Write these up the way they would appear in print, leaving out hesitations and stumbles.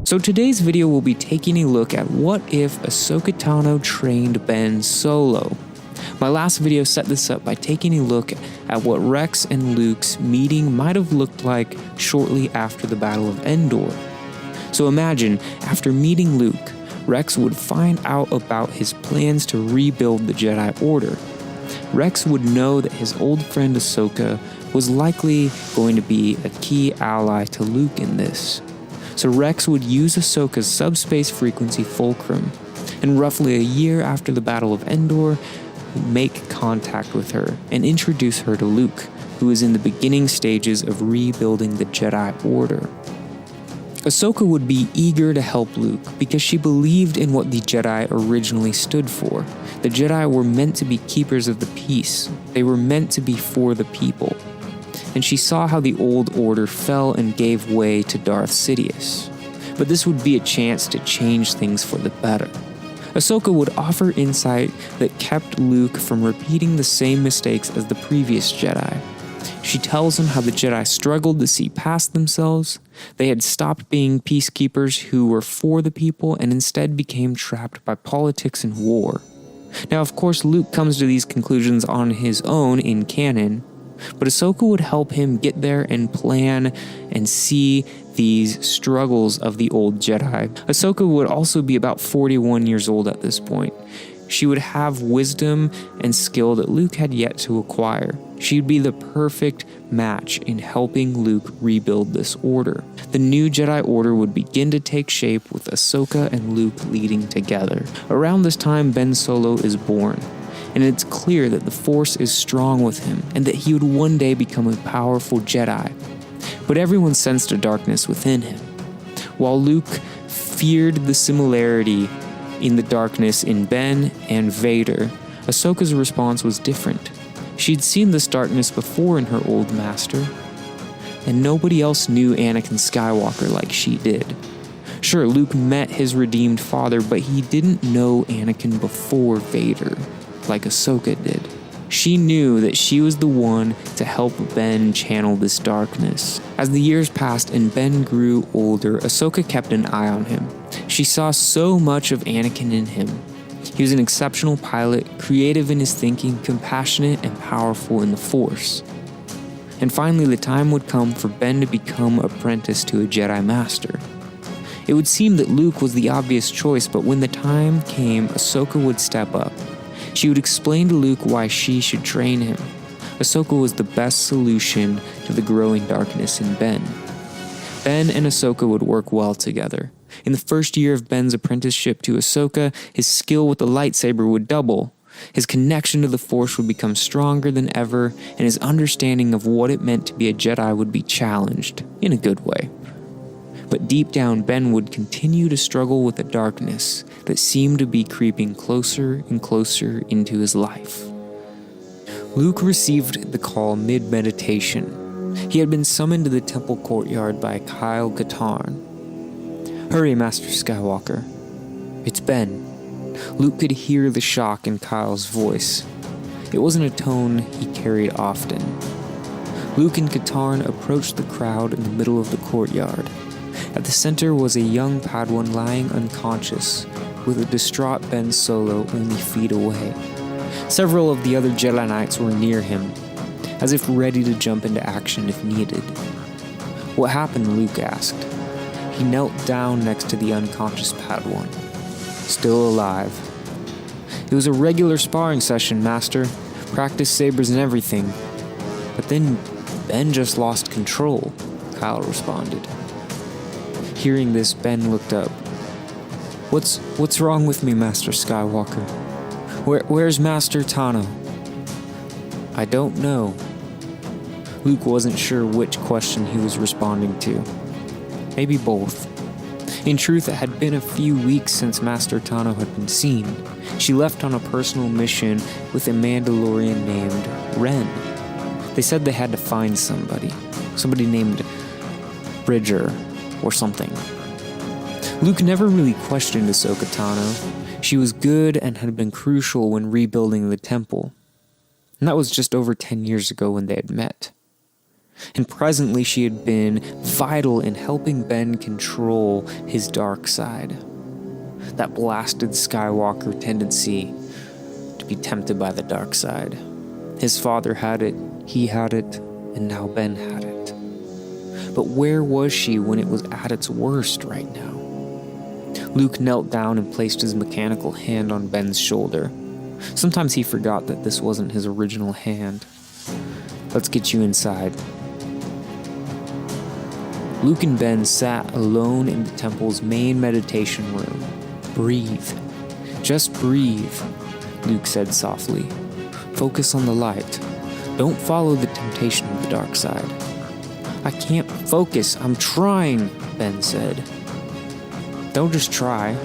So today's video will be taking a look at what if Ahsoka Tano trained Ben Solo. My last video set this up by taking a look at what Rex and Luke's meeting might have looked like shortly after the Battle of Endor. So imagine, after meeting Luke, Rex would find out about his plans to rebuild the Jedi Order. Rex would know that his old friend Ahsoka was likely going to be a key ally to Luke in this. So Rex would use Ahsoka's subspace frequency fulcrum, and roughly a year after the Battle of Endor, make contact with her and introduce her to Luke, who is in the beginning stages of rebuilding the Jedi Order. Ahsoka would be eager to help Luke because she believed in what the Jedi originally stood for. The Jedi were meant to be keepers of the peace. They were meant to be for the people. And she saw how the old order fell and gave way to Darth Sidious. But this would be a chance to change things for the better. Ahsoka would offer insight that kept Luke from repeating the same mistakes as the previous Jedi. She tells him how the Jedi struggled to see past themselves. They had stopped being peacekeepers who were for the people and instead became trapped by politics and war. Now, of course, Luke comes to these conclusions on his own in canon, but Ahsoka would help him get there and plan and see these struggles of the old Jedi. Ahsoka would also be about 41 years old at this point. She would have wisdom and skill that Luke had yet to acquire. She'd be the perfect match in helping Luke rebuild this order. The new Jedi Order would begin to take shape with Ahsoka and Luke leading together. Around this time, Ben Solo is born, and it's clear that the Force is strong with him and that he would one day become a powerful Jedi. But everyone sensed a darkness within him. While Luke feared the similarity in the darkness in Ben and Vader, Ahsoka's response was different. She'd seen this darkness before in her old master, and nobody else knew Anakin Skywalker like she did. Sure, Luke met his redeemed father, but he didn't know Anakin before Vader, like Ahsoka did. She knew that she was the one to help Ben channel this darkness. As the years passed and Ben grew older, Ahsoka kept an eye on him. She saw so much of Anakin in him. He was an exceptional pilot, creative in his thinking, compassionate and powerful in the Force. And finally, the time would come for Ben to become apprenticed to a Jedi Master. It would seem that Luke was the obvious choice, but when the time came, Ahsoka would step up. She would explain to Luke why she should train him. Ahsoka was the best solution to the growing darkness in Ben. Ben and Ahsoka would work well together. In the first year of Ben's apprenticeship to Ahsoka, his skill with the lightsaber would double. His connection to the Force would become stronger than ever, and his understanding of what it meant to be a Jedi would be challenged, in a good way. But deep down, Ben would continue to struggle with the darkness that seemed to be creeping closer and closer into his life. Luke received the call mid-meditation. He had been summoned to the temple courtyard by Kyle Katarn. "Hurry, Master Skywalker. It's Ben." Luke could hear the shock in Kyle's voice. It wasn't a tone he carried often. Luke and Katarn approached the crowd in the middle of the courtyard. At the center was a young Padawan lying unconscious, with a distraught Ben Solo only feet away. Several of the other Jedi Knights were near him, as if ready to jump into action if needed. "What happened?" Luke asked. He knelt down next to the unconscious Padawan. "Still alive." "It was a regular sparring session, Master. Practice sabers and everything. But then Ben just lost control," Kyle responded. Hearing this, Ben looked up. What's wrong with me, Master Skywalker? Where's Master Tano?" "I don't know." Luke wasn't sure which question he was responding to. Maybe both. In truth, it had been a few weeks since Master Tano had been seen. She left on a personal mission with a Mandalorian named Ren. They said they had to find somebody named Bridger or something. Luke never really questioned Ahsoka Tano. She was good and had been crucial when rebuilding the temple. And that was just over 10 years ago when they had met. and presently she had been vital in helping Ben control his dark side. That blasted Skywalker tendency to be tempted by the dark side. His father had it, he had it, and now Ben had it. But where was she when it was at its worst right now? Luke knelt down and placed his mechanical hand on Ben's shoulder. Sometimes he forgot that this wasn't his original hand. Let's get you inside. Luke and Ben sat alone in the temple's main meditation room. Breathe. Just breathe, Luke said softly. Focus on the light. Don't follow the temptation of the dark side. I can't focus. I'm trying, Ben said. Don't just try.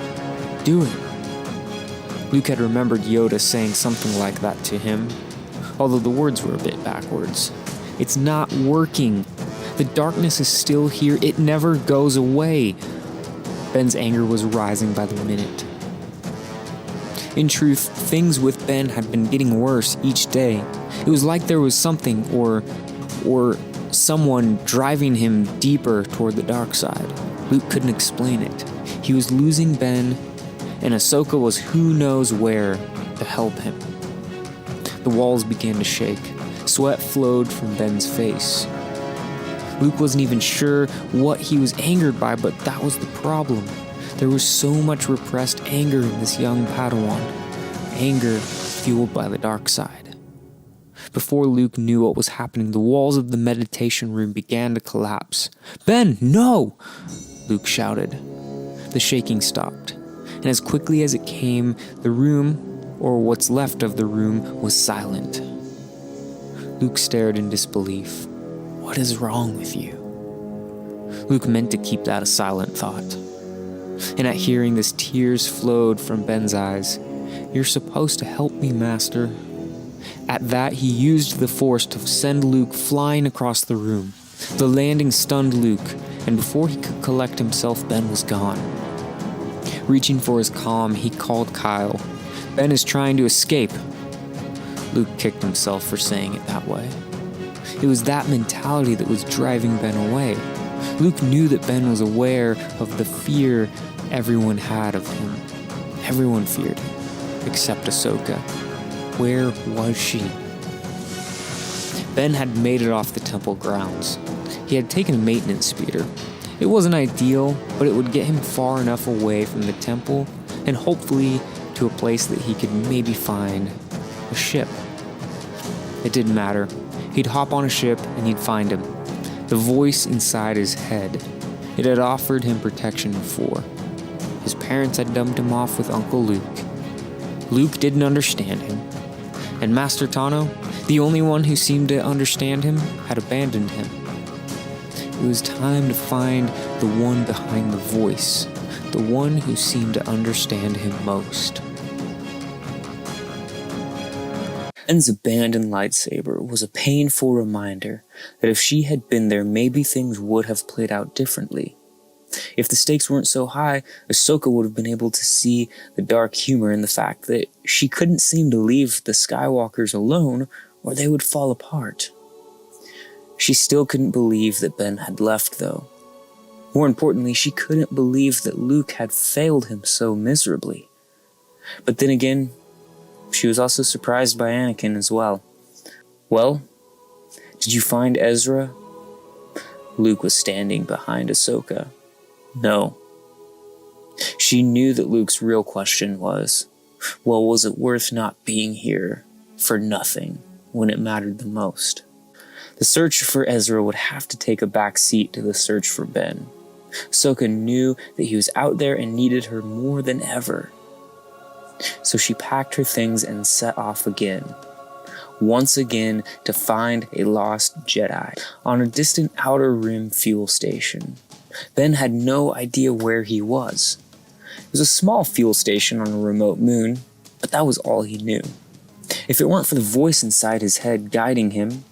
Do it. Luke had remembered Yoda saying something like that to him, although the words were a bit backwards. It's not working. The darkness is still here. It never goes away. Ben's anger was rising by the minute. In truth, things with Ben had been getting worse each day. It was like there was something or someone driving him deeper toward the dark side. Luke couldn't explain it. He was losing Ben, and Ahsoka was who knows where to help him. The walls began to shake. Sweat flowed from Ben's face. Luke wasn't even sure what he was angered by, but that was the problem. There was so much repressed anger in this young Padawan. Anger fueled by the dark side. Before Luke knew what was happening, the walls of the meditation room began to collapse. "Ben, no!" Luke shouted. The shaking stopped, and as quickly as it came, the room, or what's left of the room, was silent. Luke stared in disbelief. What is wrong with you? Luke meant to keep that a silent thought. And at hearing this, tears flowed from Ben's eyes. You're supposed to help me, Master. At that, he used the Force to send Luke flying across the room. The landing stunned Luke, and before he could collect himself, Ben was gone. Reaching for his comm, he called Kyle. Ben is trying to escape. Luke kicked himself for saying it that way. It was that mentality that was driving Ben away. Luke knew that Ben was aware of the fear everyone had of him. Everyone feared him, except Ahsoka. Where was she? Ben had made it off the temple grounds. He had taken a maintenance speeder. It wasn't ideal, but it would get him far enough away from the temple and hopefully to a place that he could maybe find a ship. It didn't matter. He'd hop on a ship and he'd find him. The voice inside his head. It had offered him protection before. His parents had dumped him off with Uncle Luke. Luke didn't understand him. And Master Tano, the only one who seemed to understand him, had abandoned him. It was time to find the one behind the voice, the one who seemed to understand him most. Ben's abandoned lightsaber was a painful reminder that if she had been there, maybe things would have played out differently. If the stakes weren't so high, Ahsoka would have been able to see the dark humor in the fact that she couldn't seem to leave the Skywalkers alone or they would fall apart. She still couldn't believe that Ben had left, though. More importantly, she couldn't believe that Luke had failed him so miserably. But then again, she was also surprised by Anakin as well. Well, did you find Ezra? Luke was standing behind Ahsoka. No. She knew that Luke's real question was, well, was it worth not being here for nothing when it mattered the most? The search for Ezra would have to take a back seat to the search for Ben. Ahsoka knew that he was out there and needed her more than ever. So she packed her things and set off again. Once again to find a lost Jedi on a distant Outer Rim fuel station. Ben had no idea where he was. It was a small fuel station on a remote moon, but that was all he knew. If it weren't for the voice inside his head guiding him,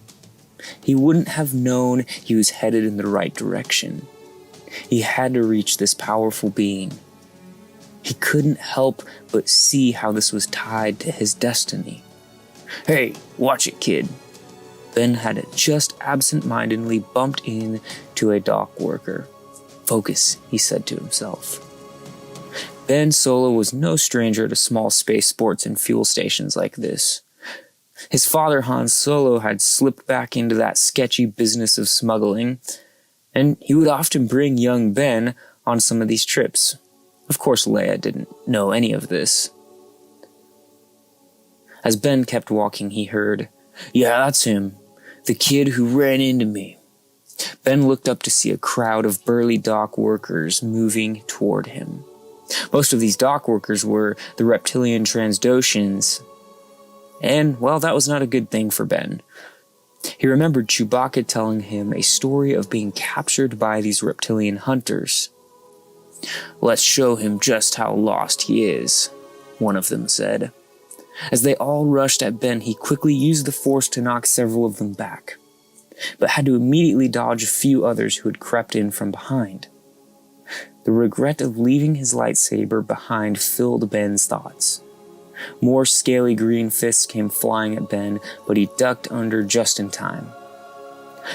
he wouldn't have known he was headed in the right direction. He had to reach this powerful being. He couldn't help but see how this was tied to his destiny. Hey, watch it, kid. Ben had just absent-mindedly bumped into a dock worker. "Focus," he said to himself. Ben Solo was no stranger to small spaceports and fuel stations like this. His father, Han Solo, had slipped back into that sketchy business of smuggling, and he would often bring young Ben on some of these trips. Of course, Leia didn't know any of this. As Ben kept walking, he heard, "Yeah, that's him. The kid who ran into me." Ben looked up to see a crowd of burly dock workers moving toward him. Most of these dock workers were the reptilian Transdoshans, and, well, that was not a good thing for Ben. He remembered Chewbacca telling him a story of being captured by these reptilian hunters. "Let's show him just how lost he is," one of them said. As they all rushed at Ben, he quickly used the Force to knock several of them back, but had to immediately dodge a few others who had crept in from behind. The regret of leaving his lightsaber behind filled Ben's thoughts. More scaly green fists came flying at Ben, but he ducked under just in time.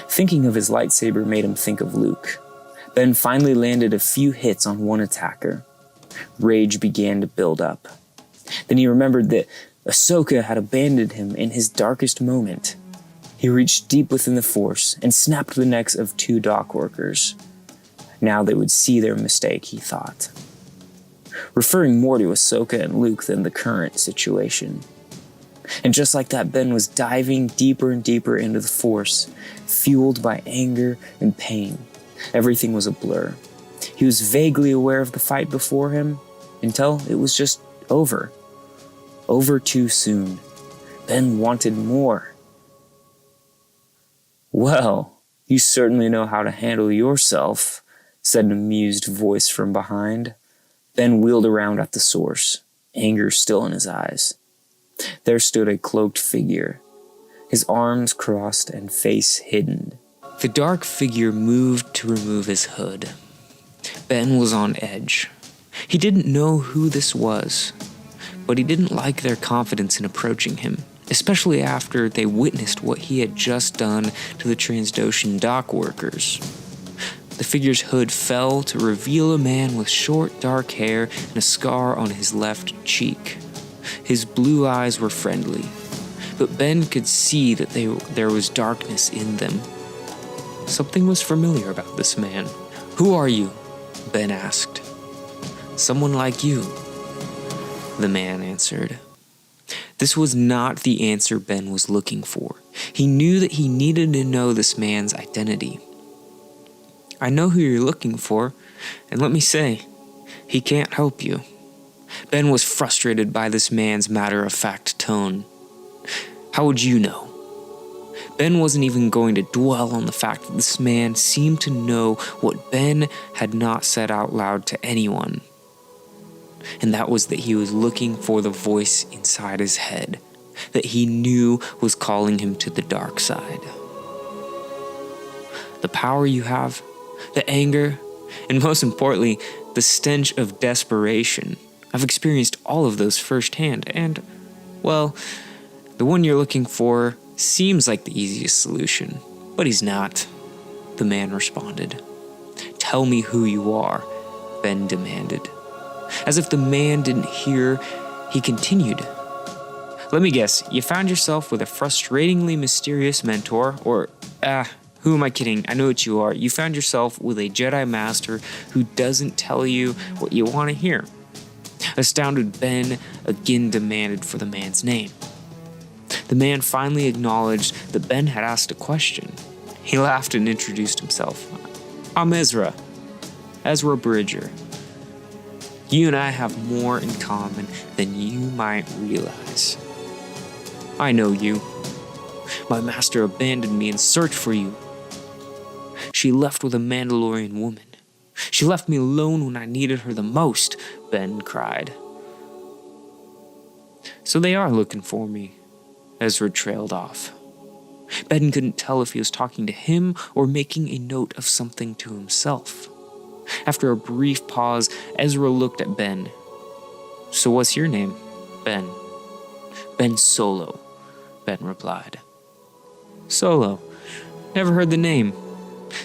Thinking of his lightsaber made him think of Luke. Ben finally landed a few hits on one attacker. Rage began to build up. Then he remembered that Ahsoka had abandoned him in his darkest moment. He reached deep within the Force and snapped the necks of 2 dock workers. Now they would see their mistake, he thought, referring more to Ahsoka and Luke than the current situation. And just like that, Ben was diving deeper and deeper into the Force, fueled by anger and pain. Everything was a blur. He was vaguely aware of the fight before him until it was just over. Over too soon. Ben wanted more. "Well, you certainly know how to handle yourself," said an amused voice from behind. Ben wheeled around at the source, anger still in his eyes. There stood a cloaked figure, his arms crossed and face hidden. The dark figure moved to remove his hood. Ben was on edge. He didn't know who this was, but he didn't like their confidence in approaching him, especially after they witnessed what he had just done to the Transdoshan dock workers. The figure's hood fell to reveal a man with short, dark hair and a scar on his left cheek. His blue eyes were friendly, but Ben could see that there was darkness in them. Something was familiar about this man. "Who are you?" Ben asked. "Someone like you," the man answered. This was not the answer Ben was looking for. He knew that he needed to know this man's identity. "I know who you're looking for, and let me say, he can't help you." Ben was frustrated by this man's matter-of-fact tone. How would you know? Ben wasn't even going to dwell on the fact that this man seemed to know what Ben had not said out loud to anyone. And that was that he was looking for the voice inside his head that he knew was calling him to the dark side. The power you have, the anger, and most importantly, the stench of desperation. I've experienced all of those firsthand, and, well, the one you're looking for seems like the easiest solution, but he's not, the man responded. "Tell me who you are," Ben demanded. As if the man didn't hear, he continued. "Let me guess, you found yourself with a frustratingly mysterious mentor, or, who am I kidding? I know what you are. You found yourself with a Jedi Master who doesn't tell you what you want to hear." Astounded, Ben again demanded for the man's name. The man finally acknowledged that Ben had asked a question. He laughed and introduced himself. "I'm Ezra. Ezra Bridger. You and I have more in common than you might realize. I know you. My master abandoned me in search for you. She left with a Mandalorian woman. She left me alone when I needed her the most," Ben cried. "So they are looking for me," Ezra trailed off. Ben couldn't tell if he was talking to him or making a note of something to himself. After a brief pause, Ezra looked at Ben. "So what's your name?" "Ben. Ben Solo," Ben replied. Solo. Never heard the name.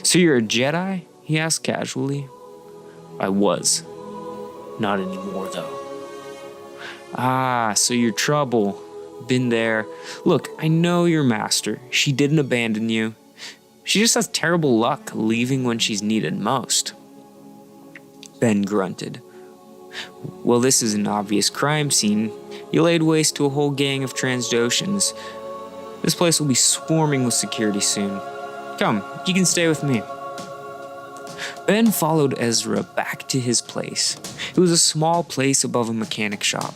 So you're a Jedi? He asked casually. I was. Not anymore, though. Ah, so you're trouble. Been there. Look, I know your master. She didn't abandon you. She just has terrible luck leaving when she's needed most. Ben grunted. Well, this is an obvious crime scene. You laid waste to a whole gang of Transdoshans. This place will be swarming with security soon. Come, you can stay with me. Ben followed Ezra back to his place. It was a small place above a mechanic shop.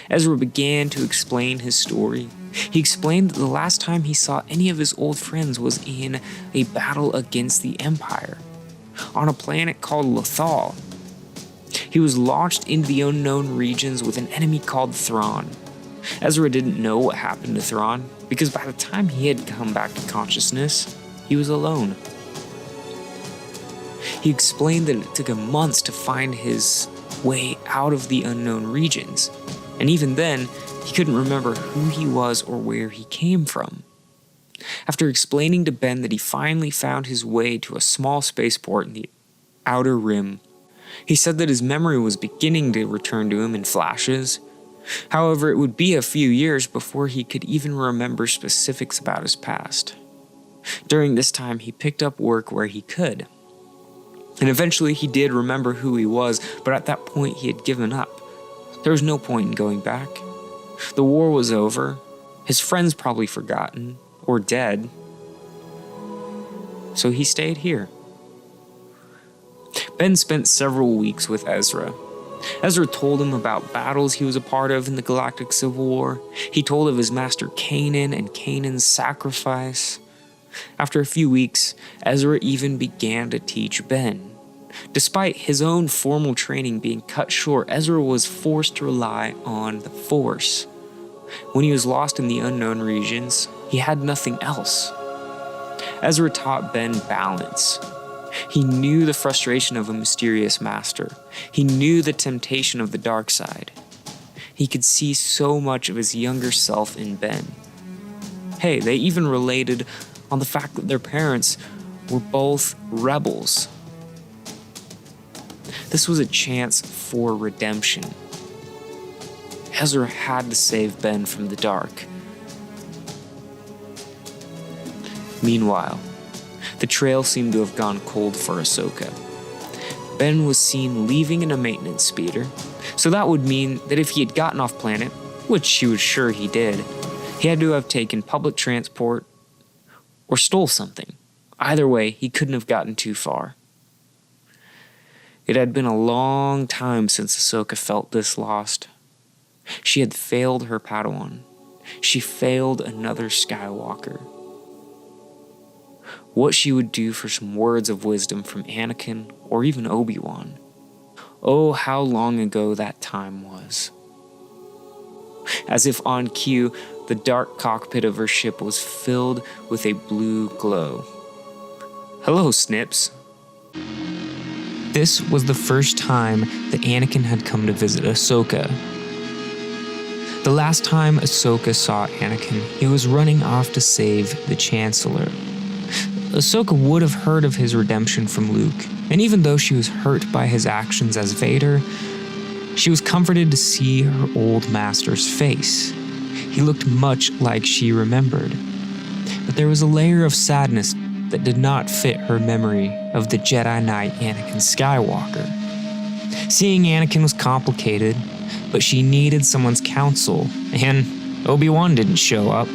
Ezra began to explain his story. He explained that the last time he saw any of his old friends was in a battle against the Empire, on a planet called Lothal. He was launched into the unknown regions with an enemy called Thrawn. Ezra didn't know what happened to Thrawn, because by the time he had come back to consciousness, he was alone. He explained that it took him months to find his way out of the unknown regions, and even then, he couldn't remember who he was or where he came from. After explaining to Ben that he finally found his way to a small spaceport in the Outer Rim, he said that his memory was beginning to return to him in flashes. However, it would be a few years before he could even remember specifics about his past. During this time, he picked up work where he could. And eventually he did remember who he was, but at that point he had given up. There was no point in going back. The war was over. His friends probably forgotten or dead. So he stayed here. Ben spent several weeks with Ezra. Ezra told him about battles he was a part of in the Galactic Civil War. He told of his master Kanan and Kanan's sacrifice. After a few weeks, Ezra even began to teach Ben. Despite his own formal training being cut short, Ezra was forced to rely on the Force. When he was lost in the unknown regions, he had nothing else. Ezra taught Ben balance. He knew the frustration of a mysterious master. He knew the temptation of the dark side. He could see so much of his younger self in Ben. Hey, they even related on the fact that their parents were both rebels. This was a chance for redemption. Ezra had to save Ben from the dark. Meanwhile, the trail seemed to have gone cold for Ahsoka. Ben was seen leaving in a maintenance speeder, so that would mean that if he had gotten off planet, which she was sure he did, he had to have taken public transport or stole something. Either way, he couldn't have gotten too far. It had been a long time since Ahsoka felt this lost. She had failed her Padawan. She failed another Skywalker. What she would do for some words of wisdom from Anakin or even Obi-Wan. Oh, how long ago that time was. As if on cue, the dark cockpit of her ship was filled with a blue glow. Hello, Snips. This was the first time that Anakin had come to visit Ahsoka. The last time Ahsoka saw Anakin, he was running off to save the Chancellor. Ahsoka would have heard of his redemption from Luke, and even though she was hurt by his actions as Vader, she was comforted to see her old master's face. He looked much like she remembered. But there was a layer of sadness that did not fit her memory of the Jedi Knight Anakin Skywalker. Seeing Anakin was complicated, but she needed someone's counsel, and Obi-Wan didn't show up.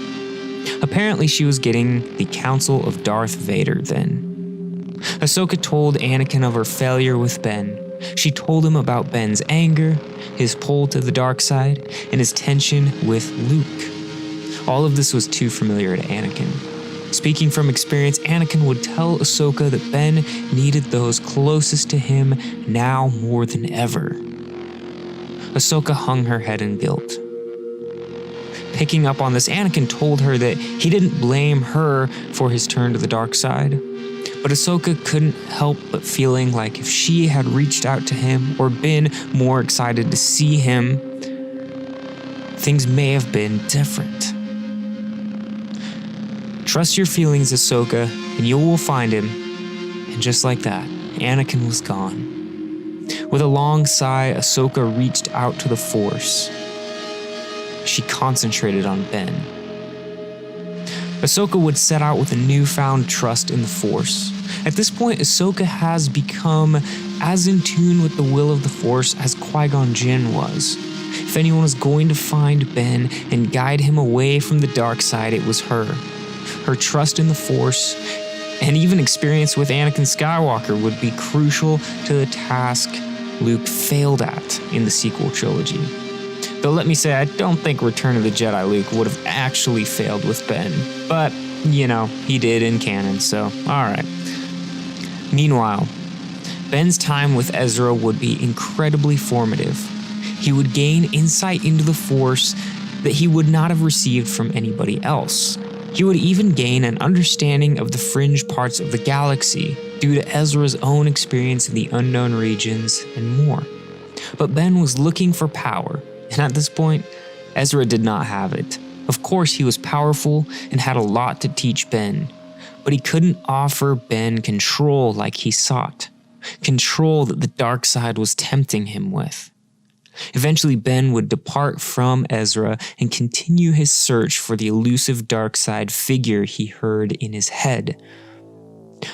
Apparently she was getting the counsel of Darth Vader then. Ahsoka told Anakin of her failure with Ben. She told him about Ben's anger, his pull to the dark side, and his tension with Luke. All of this was too familiar to Anakin. Speaking from experience, Anakin would tell Ahsoka that Ben needed those closest to him now more than ever. Ahsoka hung her head in guilt. Picking up on this, Anakin told her that he didn't blame her for his turn to the dark side, but Ahsoka couldn't help but feeling like if she had reached out to him or been more excited to see him, things may have been different. Trust your feelings, Ahsoka, and you will find him. And just like that, Anakin was gone. With a long sigh, Ahsoka reached out to the Force. She concentrated on Ben. Ahsoka would set out with a newfound trust in the Force. At this point, Ahsoka has become as in tune with the will of the Force as Qui-Gon Jinn was. If anyone was going to find Ben and guide him away from the dark side, it was her. Her trust in the Force and even experience with Anakin Skywalker would be crucial to the task Luke failed at in the sequel trilogy. Though let me say, I don't think Return of the Jedi Luke would have actually failed with Ben. But, he did in canon, so alright. Meanwhile, Ben's time with Ezra would be incredibly formative. He would gain insight into the Force that he would not have received from anybody else. He would even gain an understanding of the fringe parts of the galaxy due to Ezra's own experience in the unknown regions and more. But Ben was looking for power, and at this point, Ezra did not have it. Of course, he was powerful and had a lot to teach Ben, but he couldn't offer Ben control like he sought. Control that the dark side was tempting him with. Eventually, Ben would depart from Ezra and continue his search for the elusive dark side figure he heard in his head.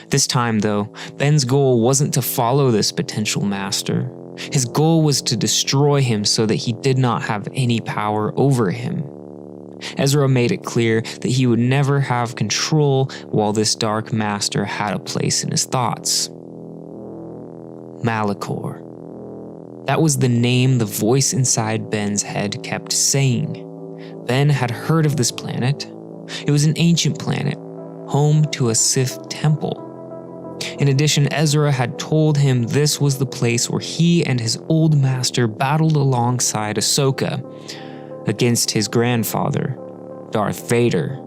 This time, though, Ben's goal wasn't to follow this potential master. His goal was to destroy him so that he did not have any power over him. Ezra made it clear that he would never have control while this dark master had a place in his thoughts. Malachor. That was the name the voice inside Ben's head kept saying. Ben had heard of this planet. It was an ancient planet, home to a Sith temple. In addition, Ezra had told him this was the place where he and his old master battled alongside Ahsoka against his grandfather, Darth Vader.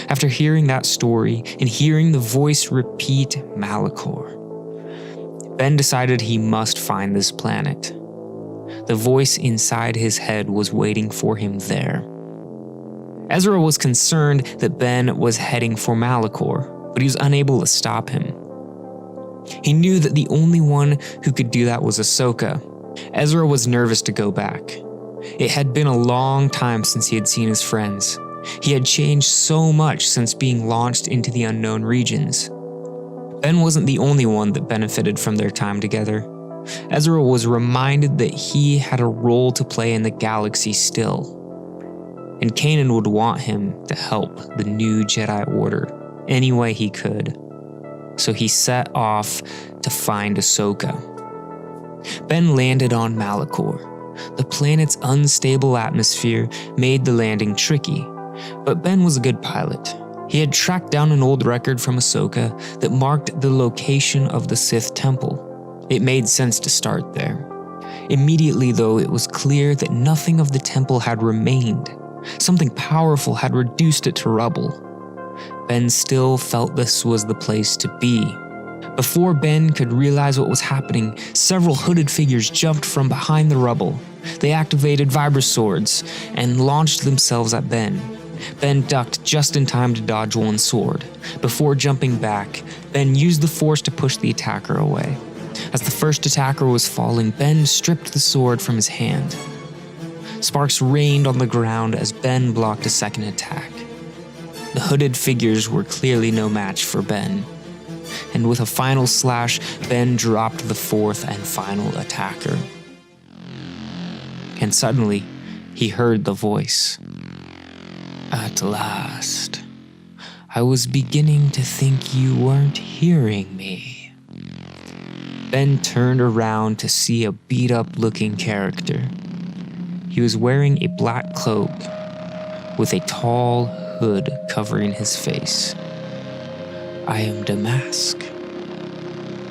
After hearing that story and hearing the voice repeat Malachor, Ben decided he must find this planet. The voice inside his head was waiting for him there. Ezra was concerned that Ben was heading for Malachor, but he was unable to stop him. He knew that the only one who could do that was Ahsoka. Ezra was nervous to go back. It had been a long time since he had seen his friends. He had changed so much since being launched into the unknown regions. Ben wasn't the only one that benefited from their time together. Ezra was reminded that he had a role to play in the galaxy still. And Kanan would want him to help the new Jedi Order any way he could. So he set off to find Ahsoka. Ben landed on Malachor. The planet's unstable atmosphere made the landing tricky, but Ben was a good pilot. He had tracked down an old record from Ahsoka that marked the location of the Sith temple. It made sense to start there. Immediately, though, it was clear that nothing of the temple had remained. Something powerful had reduced it to rubble. Ben still felt this was the place to be. Before Ben could realize what was happening, several hooded figures jumped from behind the rubble. They activated vibroswords and launched themselves at Ben. Ben ducked just in time to dodge one sword. Before jumping back, Ben used the Force to push the attacker away. As the first attacker was falling, Ben stripped the sword from his hand. Sparks rained on the ground as Ben blocked a second attack. The hooded figures were clearly no match for Ben. And with a final slash, Ben dropped the fourth and final attacker. And suddenly, he heard the voice. At last, I was beginning to think you weren't hearing me. Ben turned around to see a beat-up-looking character. He was wearing a black cloak with a tall hood covering his face. I am Damask.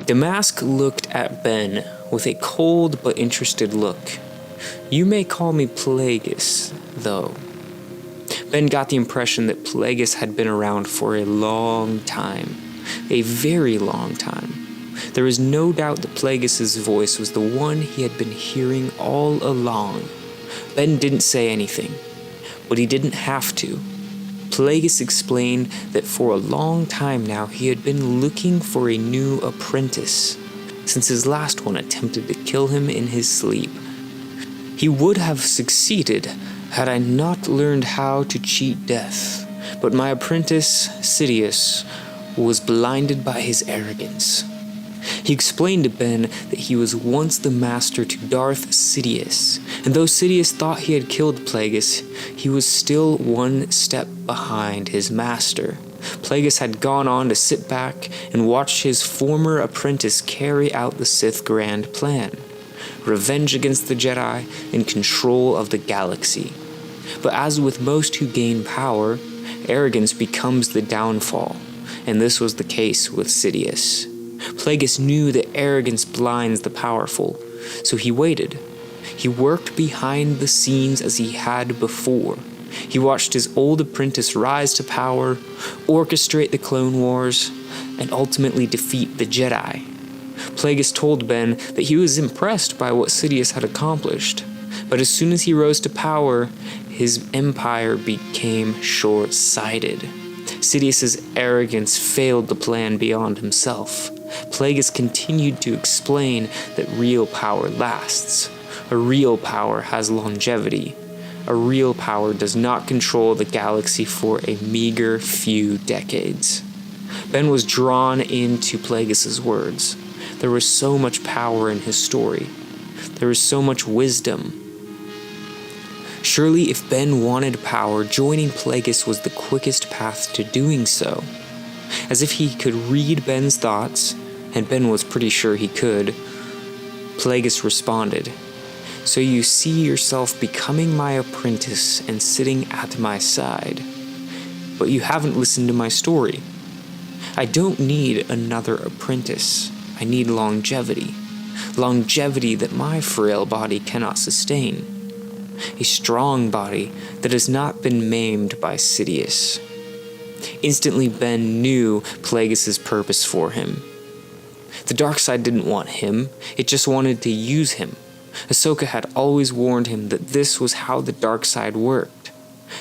Damask looked at Ben with a cold but interested look. You may call me Plagueis, though. Ben got the impression that Plagueis had been around for a long time. A very long time. There was no doubt that Plagueis' voice was the one he had been hearing all along. Ben didn't say anything, but he didn't have to. Plagueis explained that for a long time now he had been looking for a new apprentice, since his last one attempted to kill him in his sleep. He would have succeeded had I not learned how to cheat death, but my apprentice, Sidious, was blinded by his arrogance. He explained to Ben that he was once the master to Darth Sidious, and though Sidious thought he had killed Plagueis, he was still one step behind his master. Plagueis had gone on to sit back and watch his former apprentice carry out the Sith grand plan: revenge against the Jedi and control of the galaxy. But as with most who gain power, arrogance becomes the downfall, and this was the case with Sidious. Plagueis knew that arrogance blinds the powerful, so he waited. He worked behind the scenes as he had before. He watched his old apprentice rise to power, orchestrate the Clone Wars, and ultimately defeat the Jedi. Plagueis told Ben that he was impressed by what Sidious had accomplished, but as soon as he rose to power, his empire became short-sighted. Sidious's arrogance failed to plan beyond himself. Plagueis continued to explain that real power lasts. A real power has longevity. A real power does not control the galaxy for a meager few decades. Ben was drawn into Plagueis' words. There was so much power in his story. There was so much wisdom. Surely if Ben wanted power, joining Plagueis was the quickest path to doing so. As if he could read Ben's thoughts, and Ben was pretty sure he could, Plagueis responded, "So you see yourself becoming my apprentice and sitting at my side. But you haven't listened to my story. I don't need another apprentice. I need longevity. Longevity that my frail body cannot sustain. A strong body that has not been maimed by Sidious." Instantly Ben knew Plagueis' purpose for him. The dark side didn't want him, it just wanted to use him. Ahsoka had always warned him that this was how the dark side worked.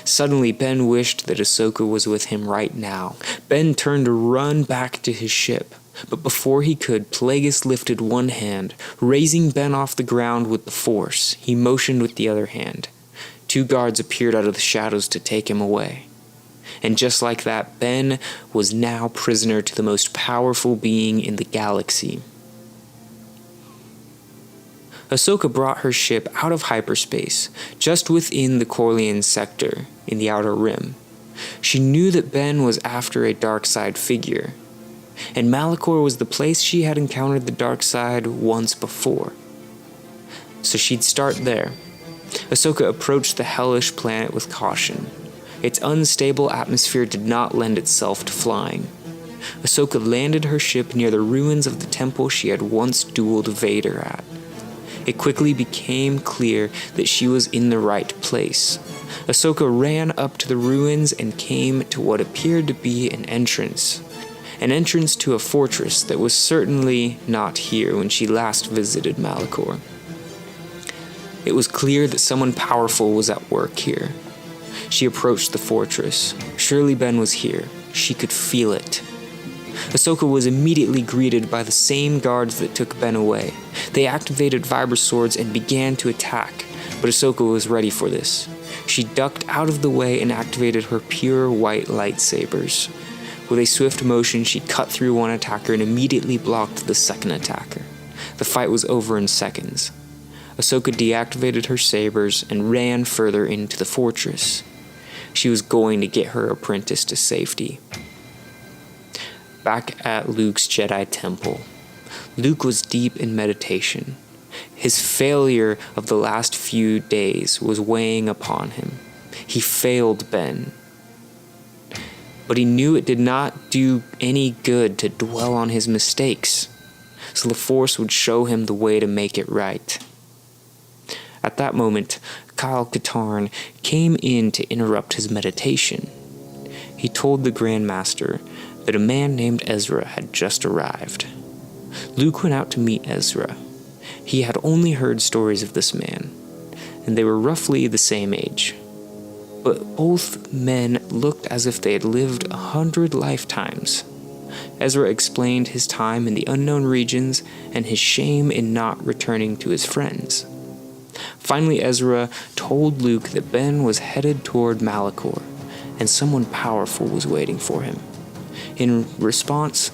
Suddenly Ben wished that Ahsoka was with him right now. Ben turned to run back to his ship, but before he could, Plagueis lifted one hand, raising Ben off the ground with the Force. He motioned with the other hand. 2 guards appeared out of the shadows to take him away. And just like that, Ben was now prisoner to the most powerful being in the galaxy. Ahsoka brought her ship out of hyperspace, just within the Corlean sector, in the Outer Rim. She knew that Ben was after a dark side figure, and Malachor was the place she had encountered the dark side once before. So she'd start there. Ahsoka approached the hellish planet with caution. Its unstable atmosphere did not lend itself to flying. Ahsoka landed her ship near the ruins of the temple she had once dueled Vader at. It quickly became clear that she was in the right place. Ahsoka ran up to the ruins and came to what appeared to be an entrance to a fortress that was certainly not here when she last visited Malachor. It was clear that someone powerful was at work here. She approached the fortress. Surely Ben was here. She could feel it. Ahsoka was immediately greeted by the same guards that took Ben away. They activated Vibraswords and began to attack, but Ahsoka was ready for this. She ducked out of the way and activated her pure white lightsabers. With a swift motion, she cut through one attacker and immediately blocked the second attacker. The fight was over in seconds. Ahsoka deactivated her sabers and ran further into the fortress. She was going to get her apprentice to safety. Back at Luke's Jedi temple, Luke was deep in meditation. His failure of the last few days was weighing upon him. He failed Ben. But he knew it did not do any good to dwell on his mistakes, so the Force would show him the way to make it right. At that moment, Kyle Katarn came in to interrupt his meditation. He told the Grand Master that a man named Ezra had just arrived. Luke went out to meet Ezra. He had only heard stories of this man, and they were roughly the same age. but both men looked as if they had lived 100 lifetimes. Ezra explained his time in the unknown regions and his shame in not returning to his friends. Finally, Ezra told Luke that Ben was headed toward Malachor, and someone powerful was waiting for him. In response,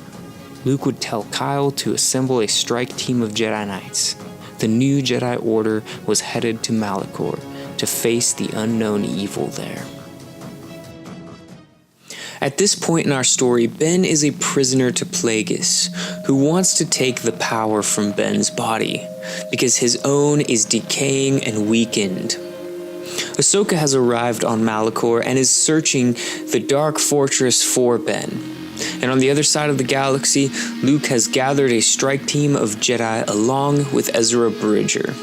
Luke would tell Kyle to assemble a strike team of Jedi Knights. The new Jedi Order was headed to Malachor to face the unknown evil there. At this point in our story, Ben is a prisoner to Plagueis, who wants to take the power from Ben's body, because his own is decaying and weakened. Ahsoka has arrived on Malachor and is searching the Dark Fortress for Ben. And on the other side of the galaxy, Luke has gathered a strike team of Jedi along with Ezra Bridger.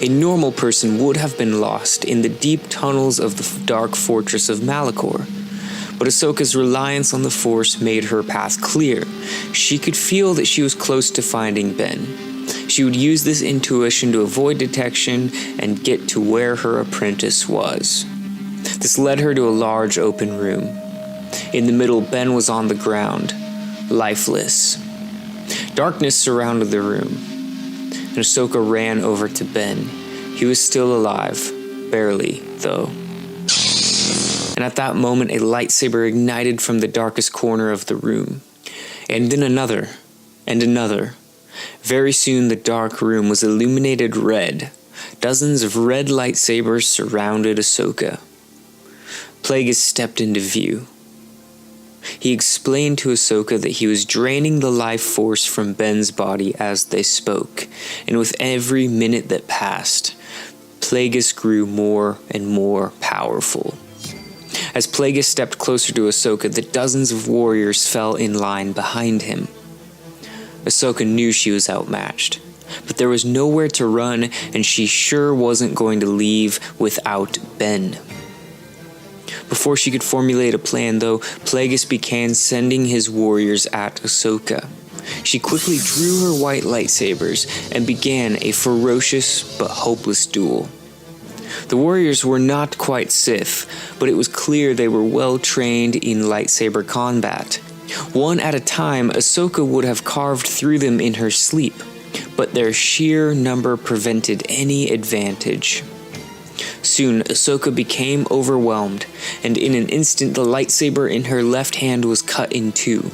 A normal person would have been lost in the deep tunnels of the Dark Fortress of Malachor, but Ahsoka's reliance on the Force made her path clear. She could feel that she was close to finding Ben. She would use this intuition to avoid detection and get to where her apprentice was. This led her to a large open room. In the middle, Ben was on the ground, lifeless. Darkness surrounded the room, and Ahsoka ran over to Ben. He was still alive, barely, though. And at that moment, a lightsaber ignited from the darkest corner of the room. And then another, and another. Very soon, the dark room was illuminated red. Dozens of red lightsabers surrounded Ahsoka. Plagueis stepped into view. He explained to Ahsoka that he was draining the life force from Ben's body as they spoke, and with every minute that passed, Plagueis grew more and more powerful. As Plagueis stepped closer to Ahsoka, the dozens of warriors fell in line behind him. Ahsoka knew she was outmatched, but there was nowhere to run, and she sure wasn't going to leave without Ben. Before she could formulate a plan, though, Plagueis began sending his warriors at Ahsoka. She quickly drew her white lightsabers and began a ferocious but hopeless duel. The warriors were not quite Sith, but it was clear they were well trained in lightsaber combat. One at a time, Ahsoka would have carved through them in her sleep, but their sheer number prevented any advantage. Soon, Ahsoka became overwhelmed, and in an instant the lightsaber in her left hand was cut in two.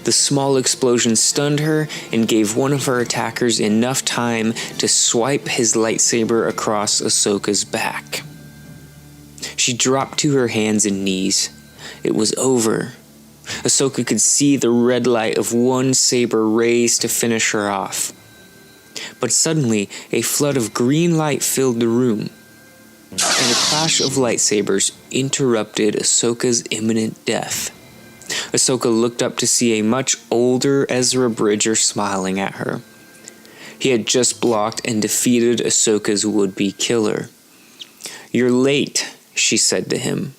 The small explosion stunned her and gave one of her attackers enough time to swipe his lightsaber across Ahsoka's back. She dropped to her hands and knees. It was over. Ahsoka could see the red light of one saber raised to finish her off. But suddenly, a flood of green light filled the room, and a clash of lightsabers interrupted Ahsoka's imminent death. Ahsoka looked up to see a much older Ezra Bridger smiling at her. He had just blocked and defeated Ahsoka's would-be killer. "You're late," she said to him.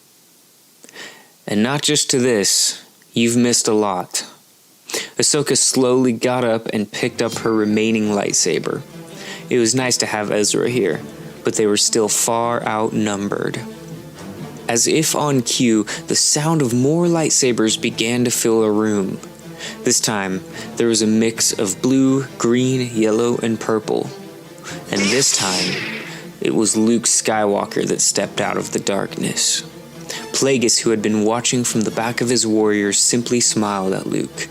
"And not just to this, you've missed a lot." Ahsoka slowly got up and picked up her remaining lightsaber. It was nice to have Ezra here, but they were still far outnumbered. As if on cue, the sound of more lightsabers began to fill the room. This time, there was a mix of blue, green, yellow, and purple. And this time, it was Luke Skywalker that stepped out of the darkness. Plagueis, who had been watching from the back of his warriors, simply smiled at Luke.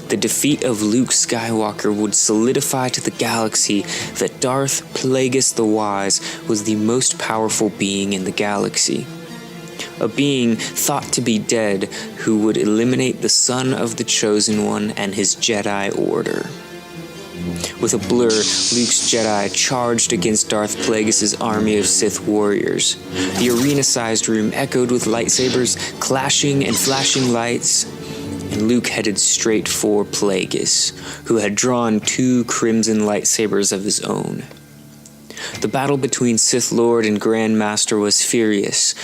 The defeat of Luke Skywalker would solidify to the galaxy that Darth Plagueis the Wise was the most powerful being in the galaxy. A being thought to be dead who would eliminate the son of the Chosen One and his Jedi Order. With a blur, Luke's Jedi charged against Darth Plagueis' army of Sith warriors. The arena-sized room echoed with lightsabers, clashing and flashing lights, and Luke headed straight for Plagueis, who had drawn 2 crimson lightsabers of his own. The battle between Sith Lord and Grand Master was furious.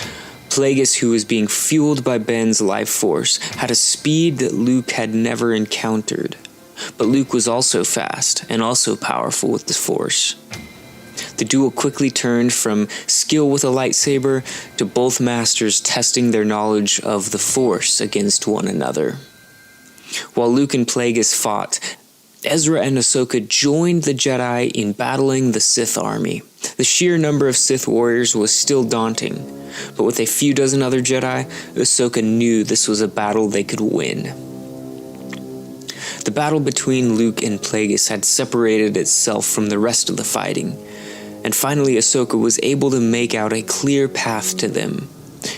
Plagueis, who was being fueled by Ben's life force, had a speed that Luke had never encountered. But Luke was also fast and also powerful with the Force. The duel quickly turned from skill with a lightsaber to both masters testing their knowledge of the Force against one another. While Luke and Plagueis fought, Ezra and Ahsoka joined the Jedi in battling the Sith army. The sheer number of Sith warriors was still daunting, but with a few dozen other Jedi, Ahsoka knew this was a battle they could win. The battle between Luke and Plagueis had separated itself from the rest of the fighting, and finally Ahsoka was able to make out a clear path to them.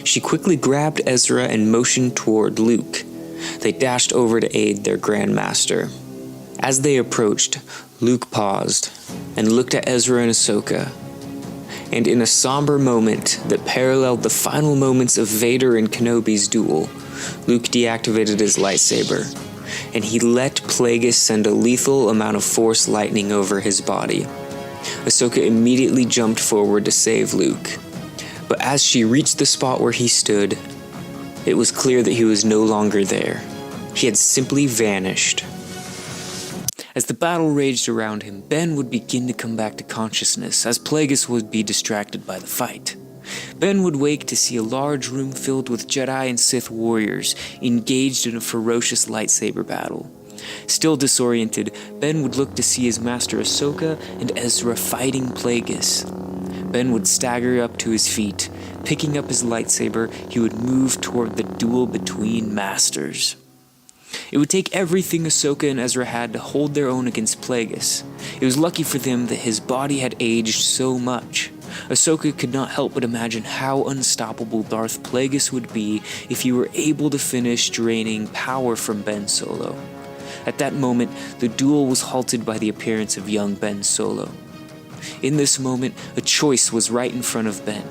She quickly grabbed Ezra and motioned toward Luke. They dashed over to aid their Grand Master. As they approached, Luke paused and looked at Ezra and Ahsoka. And in a somber moment that paralleled the final moments of Vader and Kenobi's duel, Luke deactivated his lightsaber, and he let Plagueis send a lethal amount of Force lightning over his body. Ahsoka immediately jumped forward to save Luke, but as she reached the spot where he stood, it was clear that he was no longer there. He had simply vanished. As the battle raged around him, Ben would begin to come back to consciousness as Plagueis would be distracted by the fight. Ben would wake to see a large room filled with Jedi and Sith warriors engaged in a ferocious lightsaber battle. Still disoriented, Ben would look to see his master Ahsoka and Ezra fighting Plagueis. Ben would stagger up to his feet. Picking up his lightsaber, he would move toward the duel between masters. It would take everything Ahsoka and Ezra had to hold their own against Plagueis. It was lucky for them that his body had aged so much. Ahsoka could not help but imagine how unstoppable Darth Plagueis would be if he were able to finish draining power from Ben Solo. At that moment, the duel was halted by the appearance of young Ben Solo. In this moment, a choice was right in front of Ben.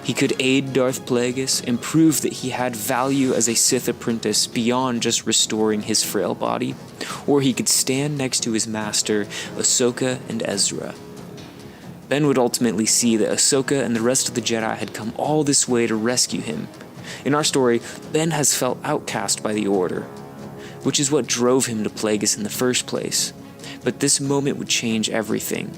He could aid Darth Plagueis and prove that he had value as a Sith apprentice beyond just restoring his frail body, or he could stand next to his master, Ahsoka and Ezra. Ben would ultimately see that Ahsoka and the rest of the Jedi had come all this way to rescue him. In our story, Ben has felt outcast by the Order, which is what drove him to Plagueis in the first place. But this moment would change everything.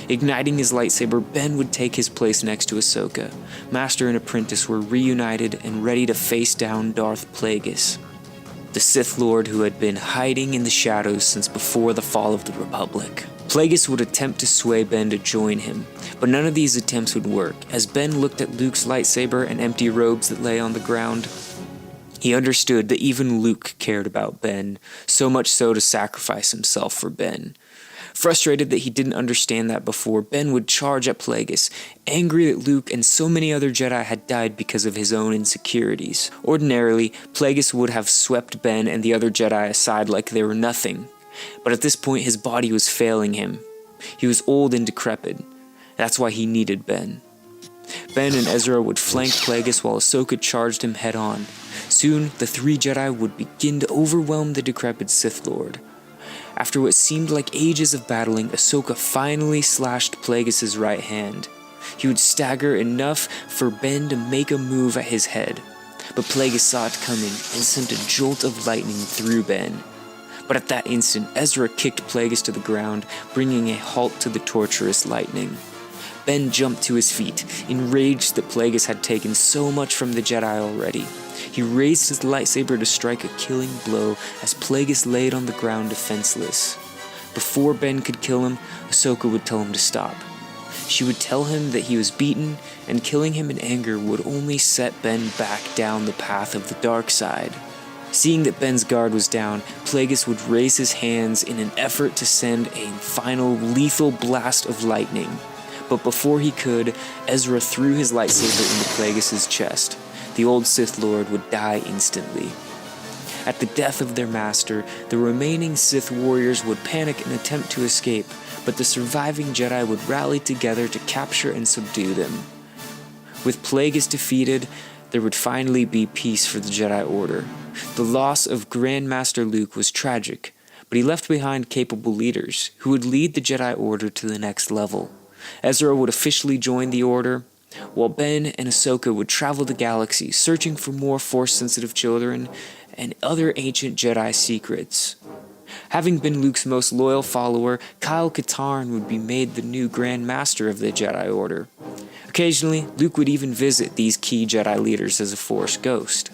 Igniting his lightsaber, Ben would take his place next to Ahsoka. Master and apprentice were reunited and ready to face down Darth Plagueis, the Sith Lord who had been hiding in the shadows since before the fall of the Republic. Plagueis would attempt to sway Ben to join him, but none of these attempts would work. As Ben looked at Luke's lightsaber and empty robes that lay on the ground, he understood that even Luke cared about Ben, so much so to sacrifice himself for Ben. Frustrated that he didn't understand that before, Ben would charge at Plagueis, angry that Luke and so many other Jedi had died because of his own insecurities. Ordinarily, Plagueis would have swept Ben and the other Jedi aside like they were nothing, but at this point his body was failing him. He was old and decrepit. That's why he needed Ben. Ben and Ezra would flank Plagueis while Ahsoka charged him head-on. Soon, the three Jedi would begin to overwhelm the decrepit Sith Lord. After what seemed like ages of battling, Ahsoka finally slashed Plagueis' right hand. He would stagger enough for Ben to make a move at his head, but Plagueis saw it coming and sent a jolt of lightning through Ben. But at that instant, Ezra kicked Plagueis to the ground, bringing a halt to the torturous lightning. Ben jumped to his feet, enraged that Plagueis had taken so much from the Jedi already. He raised his lightsaber to strike a killing blow as Plagueis laid on the ground defenseless. Before Ben could kill him, Ahsoka would tell him to stop. She would tell him that he was beaten, and killing him in anger would only set Ben back down the path of the dark side. Seeing that Ben's guard was down, Plagueis would raise his hands in an effort to send a final lethal blast of lightning. But before he could, Ezra threw his lightsaber into Plagueis' chest. The old Sith Lord would die instantly. At the death of their master, the remaining Sith warriors would panic and attempt to escape, but the surviving Jedi would rally together to capture and subdue them. With Plagueis defeated, there would finally be peace for the Jedi Order. The loss of Grand Master Luke was tragic, but he left behind capable leaders who would lead the Jedi Order to the next level. Ezra would officially join the Order, while Ben and Ahsoka would travel the galaxy searching for more Force-sensitive children and other ancient Jedi secrets. Having been Luke's most loyal follower, Kyle Katarn would be made the new Grand Master of the Jedi Order. Occasionally, Luke would even visit these key Jedi leaders as a Force ghost.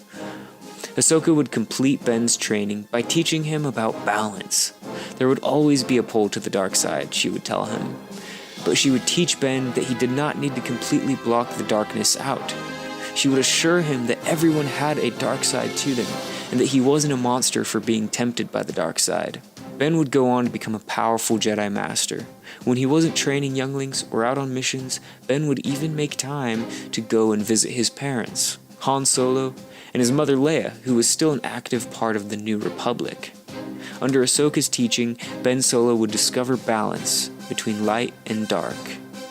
Ahsoka would complete Ben's training by teaching him about balance. There would always be a pull to the dark side, she would tell him. But she would teach Ben that he did not need to completely block the darkness out. She would assure him that everyone had a dark side to them, and that he wasn't a monster for being tempted by the dark side. Ben would go on to become a powerful Jedi Master. When he wasn't training younglings or out on missions, Ben would even make time to go and visit his parents, Han Solo, and his mother Leia, who was still an active part of the New Republic. Under Ahsoka's teaching, Ben Solo would discover balance between light and dark.